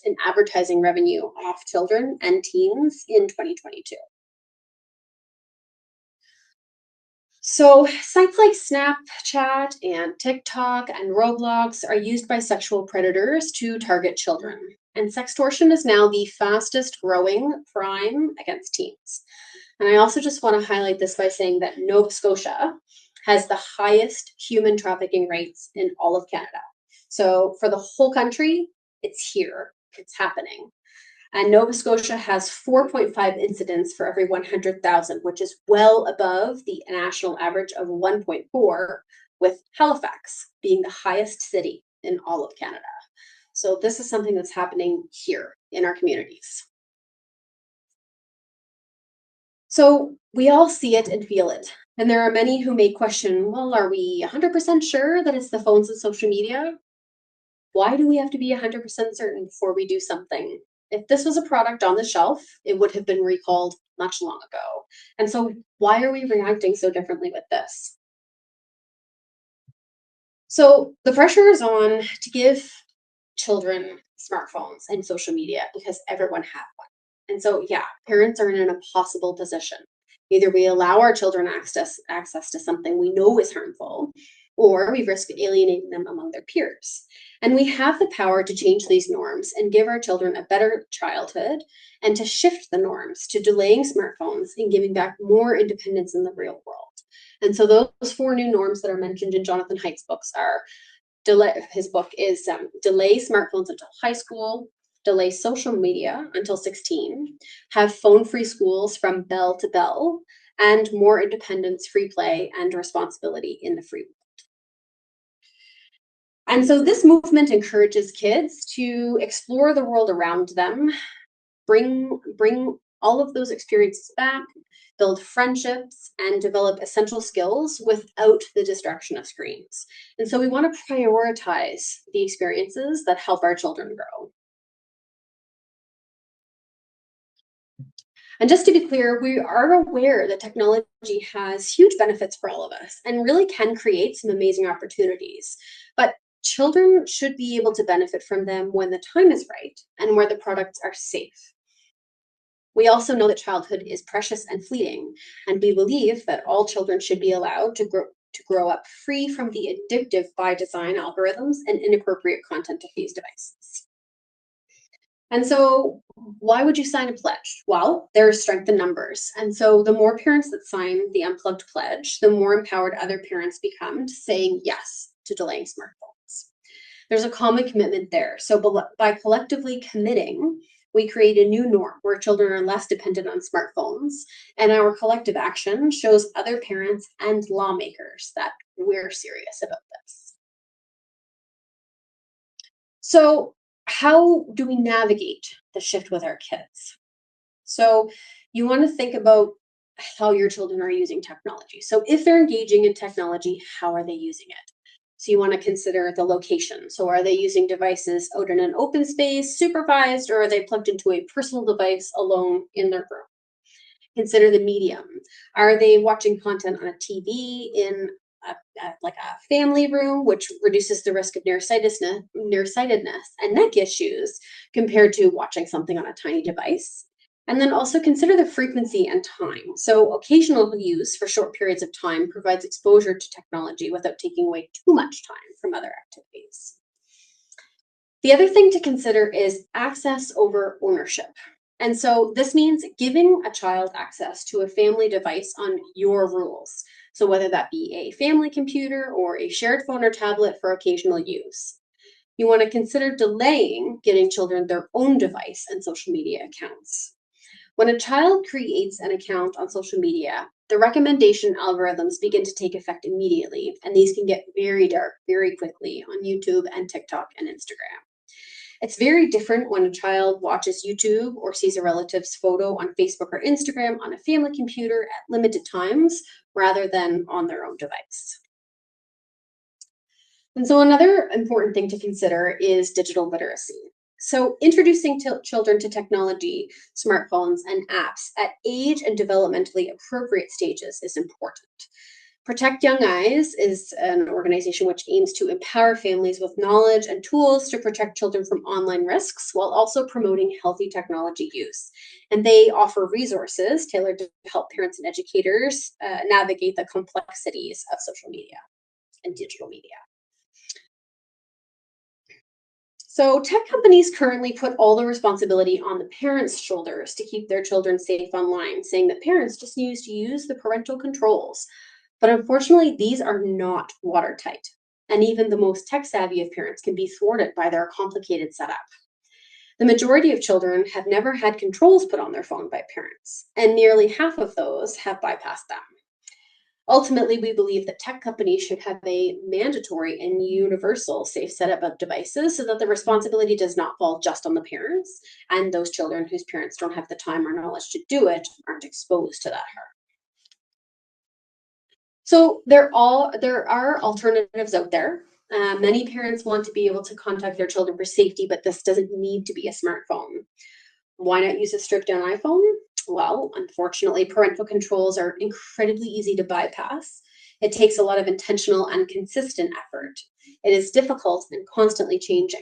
in advertising revenue off children and teens in 2022. So, sites like Snapchat and TikTok and Roblox are used by sexual predators to target children. And sextortion is now the fastest growing crime against teens. And I also just want to highlight this by saying that Nova Scotia has the highest human trafficking rates in all of Canada. So, for the whole country, it's here, it's happening. And Nova Scotia has 4.5 incidents for every 100,000, which is well above the national average of 1.4, with Halifax being the highest city in all of Canada. So this is something that's happening here in our communities. So we all see it and feel it. And there are many who may question, well, are we 100% sure that it's the phones and social media? Why do we have to be 100% certain before we do something? If this was a product on the shelf, it would have been recalled much long ago. And so, why are we reacting so differently with this? So, the pressure is on to give children smartphones and social media because everyone has one. And so, yeah, parents are in an impossible position. Either we allow our children access to something we know is harmful, or we risk alienating them among their peers. And we have the power to change these norms and give our children a better childhood and to shift the norms to delaying smartphones and giving back more independence in the real world. And so those four new norms that are mentioned in Jonathan Haidt's books are his book is Delay Smartphones Until High School, Delay Social Media Until 16, Have Phone-Free Schools from Bell to Bell, and More Independence, Free Play, and Responsibility in the Free World. And so this movement encourages kids to explore the world around them, bring all of those experiences back, build friendships, and develop essential skills without the distraction of screens. And so we want to prioritize the experiences that help our children grow. And just to be clear, we are aware that technology has huge benefits for all of us and really can create some amazing opportunities. But children should be able to benefit from them when the time is right and where the products are safe. We also know that childhood is precious and fleeting, and we believe that all children should be allowed to grow up free from the addictive by design algorithms and inappropriate content of these devices. And so, why would you sign a pledge? Well, there is strength in numbers. And so, the more parents that sign the Unplugged pledge, the more empowered other parents become to saying yes to delaying smartphones. There's a common commitment there. So, by collectively committing, we create a new norm where children are less dependent on smartphones. And our collective action shows other parents and lawmakers that we're serious about this. So, how do we navigate the shift with our kids? So, you want to think about how your children are using technology. So, if they're engaging in technology, how are they using it? So, you want to consider the location. So, are they using devices out in an open space, supervised, or are they plugged into a personal device alone in their room? Consider the medium. Are they watching content on a TV in like a family room, which reduces the risk of nearsightedness and neck issues compared to watching something on a tiny device? And then also consider the frequency and time. So, occasional use for short periods of time provides exposure to technology without taking away too much time from other activities. The other thing to consider is access over ownership. And so this means giving a child access to a family device on your rules. So whether that be a family computer or a shared phone or tablet for occasional use. You want to consider delaying getting children their own device and social media accounts. When a child creates an account on social media, the recommendation algorithms begin to take effect immediately, and these can get very dark very quickly on YouTube and TikTok and Instagram. It's very different when a child watches YouTube or sees a relative's photo on Facebook or Instagram on a family computer at limited times rather than on their own device. And so, another important thing to consider is digital literacy. So, introducing children to technology, smartphones, and apps at age and developmentally appropriate stages is important. Protect Young Eyes is an organization which aims to empower families with knowledge and tools to protect children from online risks while also promoting healthy technology use. And they offer resources tailored to help parents and educators navigate the complexities of social media and digital media. So, tech companies currently put all the responsibility on the parents' shoulders to keep their children safe online, saying that parents just need to use the parental controls. But unfortunately, these are not watertight. And even the most tech savvy of parents can be thwarted by their complicated setup. The majority of children have never had controls put on their phone by parents, and nearly half of those have bypassed them. Ultimately, we believe that tech companies should have a mandatory and universal safe setup of devices so that the responsibility does not fall just on the parents, and those children whose parents don't have the time or knowledge to do it aren't exposed to that harm. So there are alternatives out there. Many parents want to be able to contact their children for safety, but this doesn't need to be a smartphone. Why not use a stripped-down iPhone? Well, unfortunately, parental controls are incredibly easy to bypass. It takes a lot of intentional and consistent effort. It is difficult and constantly changing.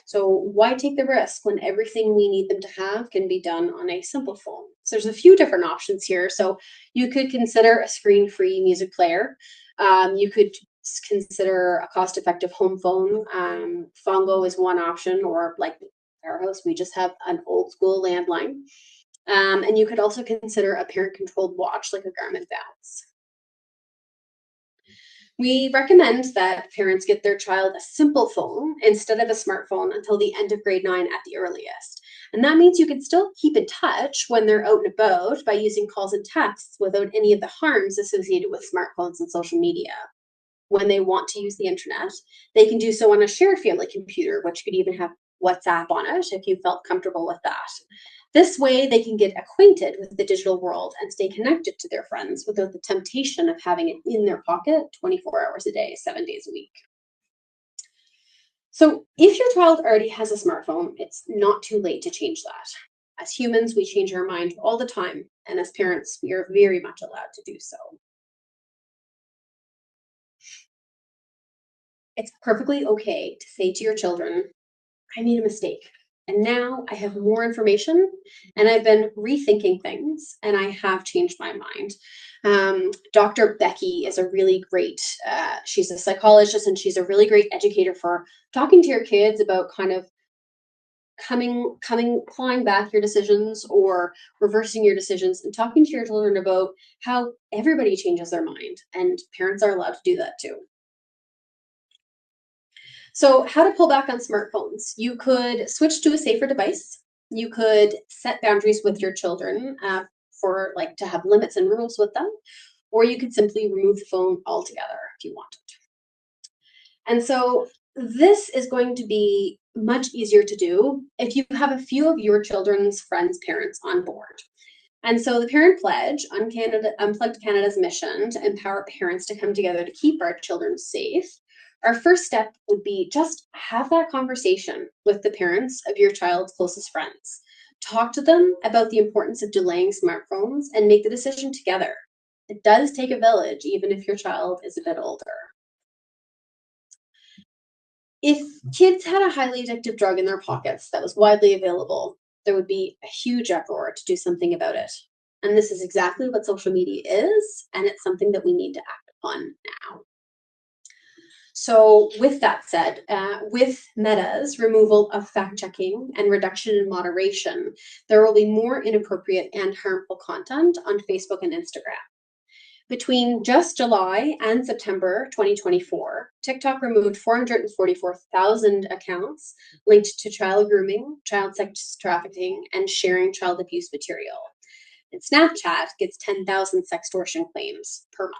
So why take the risk when everything we need them to have can be done on a simple phone? So there's a few different options here. So you could consider a screen-free music player. You could consider a cost-effective home phone. Fongo is one option, or like our house, we just have an old school landline. And you could also consider a parent controlled watch like a Garmin Balance. We recommend that parents get their child a simple phone instead of a smartphone until the end of grade 9 at the earliest. And that means you can still keep in touch when they're out and about by using calls and texts without any of the harms associated with smartphones and social media. When they want to use the internet, they can do so on a shared family computer, which could even have WhatsApp on it if you felt comfortable with that. This way, they can get acquainted with the digital world and stay connected to their friends without the temptation of having it in their pocket 24 hours a day, 7 days a week. So, if your child already has a smartphone, it's not too late to change that. As humans, we change our mind all the time, and as parents, we are very much allowed to do so. It's perfectly okay to say to your children, I made a mistake. And now I have more information and I've been rethinking things and I have changed my mind. Dr. Becky is a really great, she's a psychologist and she's a really great educator for talking to your kids about kind of clawing back your decisions or reversing your decisions and talking to your children about how everybody changes their mind and parents are allowed to do that too. So, how to pull back on smartphones? You could switch to a safer device. You could set boundaries with your children for like to have limits and rules with them, or you could simply remove the phone altogether if you wanted. And so, this is going to be much easier to do if you have a few of your children's friends' parents on board. And so the Parent Pledge on Unplugged Canada's mission to empower parents to come together to keep our children safe. Our first step would be just have that conversation with the parents of your child's closest friends. Talk to them about the importance of delaying smartphones and make the decision together. It does take a village, even if your child is a bit older. If kids had a highly addictive drug in their pockets that was widely available, there would be a huge uproar to do something about it. And this is exactly what social media is, and it's something that we need to act upon now. So, with that said, with Meta's removal of fact checking and reduction in moderation, there will be more inappropriate and harmful content on Facebook and Instagram. Between just July and September 2024, TikTok removed 444,000 accounts linked to child grooming, child sex trafficking, and sharing child abuse material. And Snapchat gets 10,000 sextortion claims per month.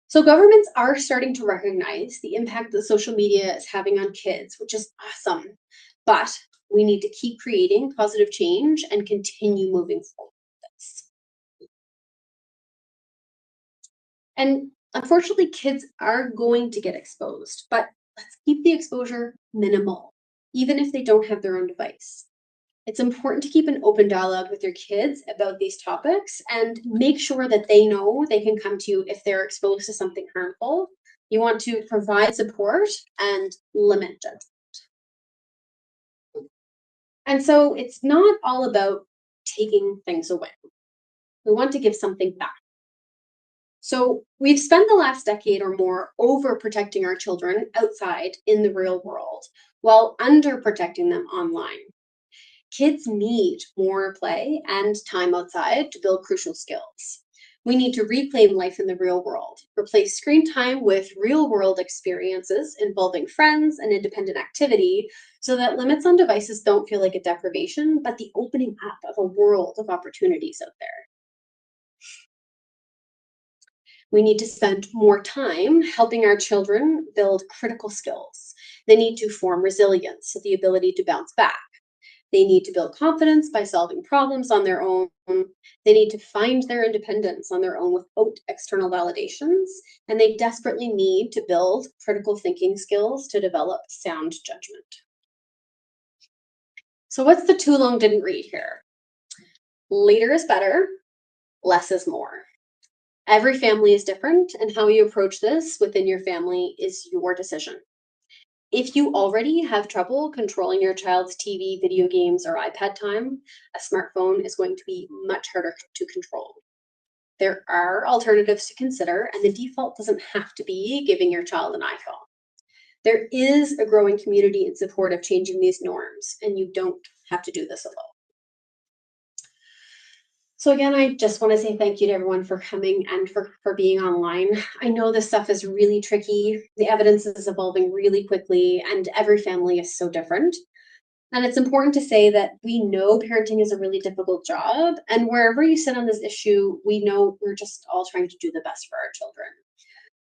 So governments are starting to recognize the impact that social media is having on kids, which is awesome. But we need to keep creating positive change and continue moving forward with this. And unfortunately, kids are going to get exposed, but let's keep the exposure minimal, even if they don't have their own device. It's important to keep an open dialogue with your kids about these topics and make sure that they know they can come to you if they're exposed to something harmful. You want to provide support and limit judgment. And so it's not all about taking things away. We want to give something back. So we've spent the last decade or more overprotecting our children outside in the real world while underprotecting them online. Kids need more play and time outside to build crucial skills. We need to reclaim life in the real world, replace screen time with real world experiences involving friends and independent activity so that limits on devices don't feel like a deprivation, but the opening up of a world of opportunities out there. We need to spend more time helping our children build critical skills. They need to form resilience, the ability to bounce back. They need to build confidence by solving problems on their own. They need to find their independence on their own without external validations. And they desperately need to build critical thinking skills to develop sound judgment. So, what's the too long didn't read here? Later is better, less is more. Every family is different, and how you approach this within your family is your decision. If you already have trouble controlling your child's TV, video games, or iPad time, a smartphone is going to be much harder to control. There are alternatives to consider, and the default doesn't have to be giving your child an iPhone. There is a growing community in support of changing these norms, and you don't have to do this alone. So again, I just want to say thank you to everyone for coming and for being online. I know this stuff is really tricky. The evidence is evolving really quickly, and every family is so different. And it's important to say that we know parenting is a really difficult job, and wherever you sit on this issue, we know we're just all trying to do the best for our children.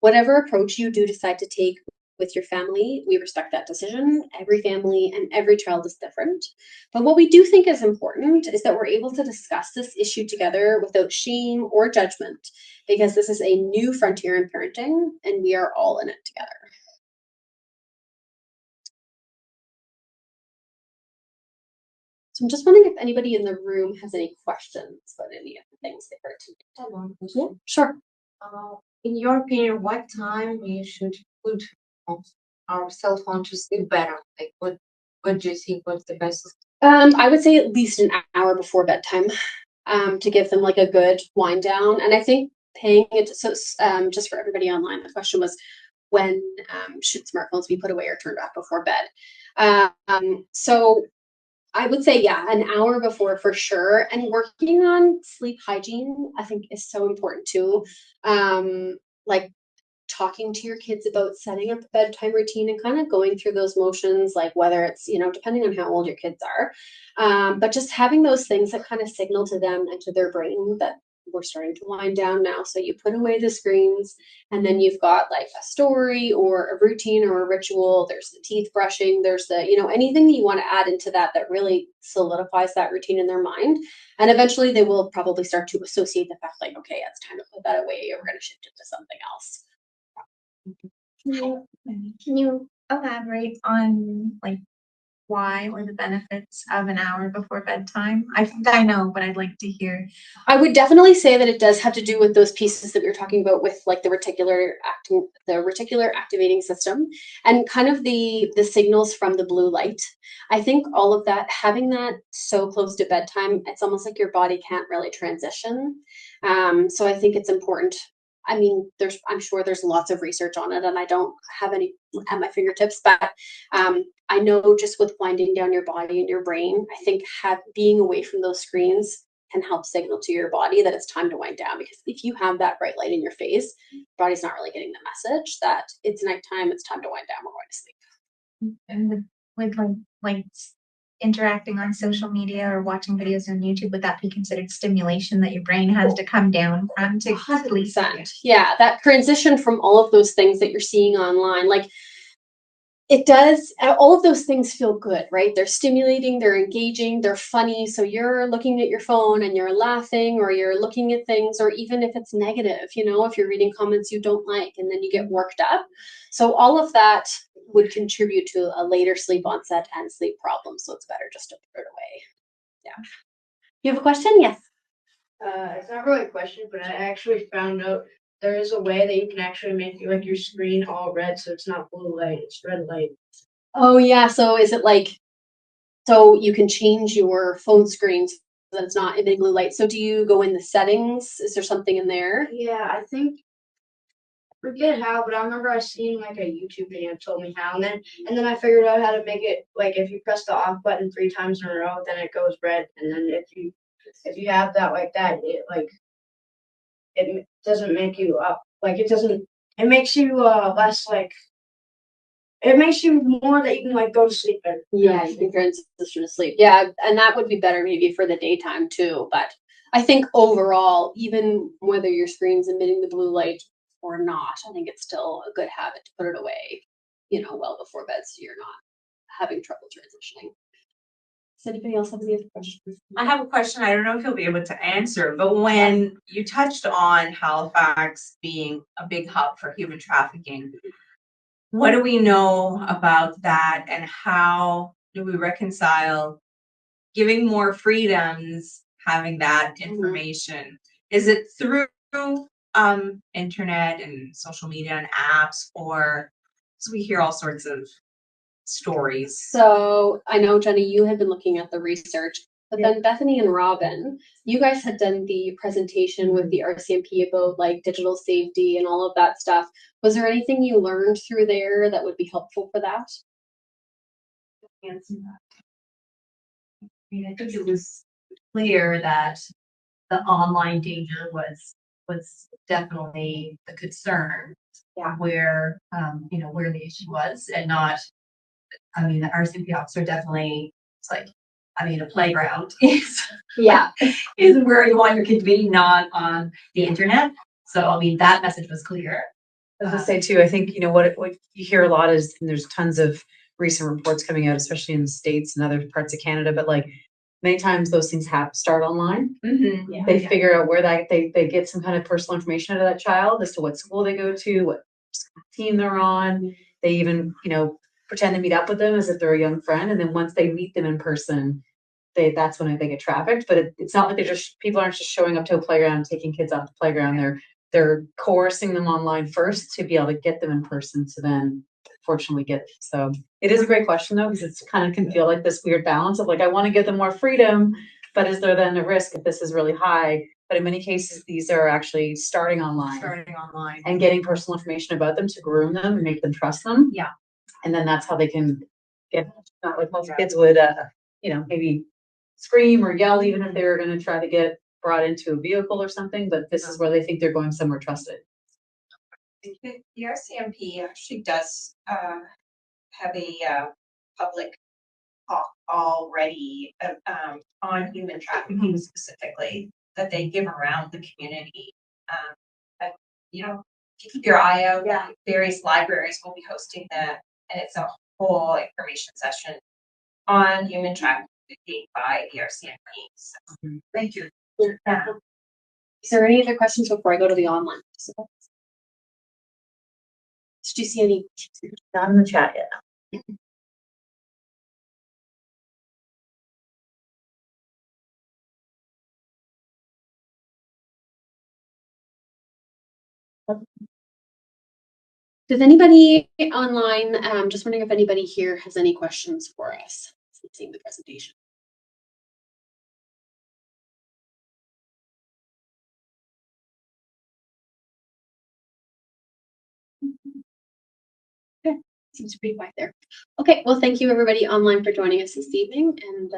Whatever approach you do decide to take with your family, we respect that decision. Every family and every child is different. But what we do think is important is that we're able to discuss this issue together without shame or judgment, because this is a new frontier in parenting and we are all in it together. So I'm just wondering if anybody in the room has any questions about any of the things they heard today. I have one question. Sure. In your opinion, what time we should put our cell phone to sleep better? Like, what do you think? What's the best? I would say at least an hour before bedtime, to give them like a good wind down. And I think paying it, so just for everybody online, the question was, when should smartphones be put away or turned off before bed? So I would say, yeah, an hour before for sure. And working on sleep hygiene, I think, is so important too. Like talking to your kids about setting up a bedtime routine and kind of going through those motions, like whether it's, depending on how old your kids are, but just having those things that kind of signal to them and to their brain that we're starting to wind down now. So you put away the screens, and then you've got like a story or a routine or a ritual. There's the teeth brushing, there's the, anything that you want to add into that really solidifies that routine in their mind. And eventually they will probably start to associate the fact like, okay, it's time to put that away, or we're going to shift it to something else. Can you elaborate on like why or the benefits of an hour before bedtime? I think I know, but I'd like to hear. I would definitely say that it does have to do with those pieces that we were talking about with like the reticular activating system, and kind of the signals from the blue light. I think all of that, having that so close to bedtime, it's almost like your body can't really transition. So I think it's important. I mean, I'm sure there's lots of research on it, and I don't have any at my fingertips, but I know just with winding down your body and your brain, I think being away from those screens can help signal to your body that it's time to wind down. Because if you have that bright light in your face, your body's not really getting the message that it's nighttime, it's time to wind down, we're going to sleep. And with like interacting on social media or watching videos on YouTube, would that be considered stimulation that your brain has to come down from to 100%. Yeah, that transition from all of those things that you're seeing online, like it does, all of those things feel good, right? They're stimulating, they're engaging, they're funny. So you're looking at your phone and you're laughing, or you're looking at things, or even if it's negative, if you're reading comments you don't like and then you get worked up. So all of that would contribute to a later sleep onset and sleep problems. So it's better just to put it away. Yeah. You have a question? Yes. It's not really a question, but I actually found out there is a way that you can actually make your screen all red, so it's not blue light, it's red light. Oh yeah. So is it so you can change your phone screen so that it's not emitting blue light? So do you go in the settings? Is there something in there? Yeah, I think forget how, but I remember I seen like a YouTube video that told me how, and then I figured out how to make it like if you press the off button 3 times in a row, then it goes red, and then if you have that like that, it doesn't make you up. Like it makes you less like. It makes you more that you can like go to sleep better. Yeah, you can transition to sleep. Yeah, and that would be better maybe for the daytime too. But I think overall, even whether your screen's emitting the blue light or not, I think it's still a good habit to put it away, well before bed, so you're not having trouble transitioning. Does anybody else have any other questions? I have a question. I don't know if you'll be able to answer, but when you touched on Halifax being a big hub for human trafficking, what do we know about that, and how do we reconcile giving more freedoms, having that information? Is it through internet and social media and apps, or so we hear all sorts of stories? So I know, Jenny, you had been looking at the research, but then Bethany and Robin, you guys had done the presentation with the RCMP about like digital safety and all of that stuff. Was there anything you learned through there that would be helpful for that? I mean, I think it was clear that the online danger was definitely the concern. Yeah. Where, where the issue was, and not, I mean, the RCMP officer definitely, it's like, I mean, a playground Yeah. is where you want your kid to be, not on the internet. So, I mean, that message was clear. I was gonna say too, I think, what you hear a lot is, and there's tons of recent reports coming out, especially in the States and other parts of Canada, but like many times those things start online. Mm-hmm. They figure out where they get some kind of personal information out of that child as to what school they go to, what team they're on. They even, pretend to meet up with them as if they're a young friend. And then once they meet them in person, that's when they get trafficked. But it's not like people aren't just showing up to a playground and taking kids off the playground. They're coercing them online first to be able to get them in person to then fortunately get it. So it is a great question though, because it's kind of can feel like this weird balance of like, I want to give them more freedom, but is there then a risk if this is really high? But in many cases, these are actually starting online and getting personal information about them to groom them and make them trust them. Yeah. And then that's how they can get, not like most kids would, maybe scream or yell, even if they were going to try to get brought into a vehicle or something. But this is where they think they're going somewhere trusted. The RCMP actually does have a public talk already on human trafficking specifically that they give around the community. But, if you keep your eye out, various libraries will be hosting them, and it's a whole information session on human trafficking by the RCMP. So, Thank you. Yeah. Is there any other questions before I go to the online participants? Did you see any? Not in the chat yet. Does anybody online, just wondering if anybody here has any questions for us since seeing the presentation? Okay, seems pretty quiet there. Okay, well, thank you everybody online for joining us this evening. And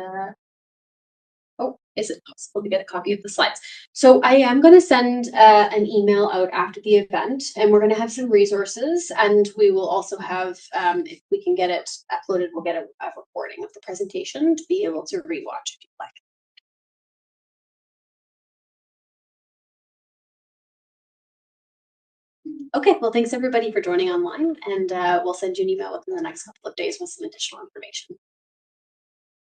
is it possible to get a copy of the slides? So I am going to send an email out after the event, and we're going to have some resources, and we will also have, if we can get it uploaded, we'll get a recording of the presentation to be able to rewatch if you'd like. Okay, well, thanks everybody for joining online, and we'll send you an email within the next couple of days with some additional information.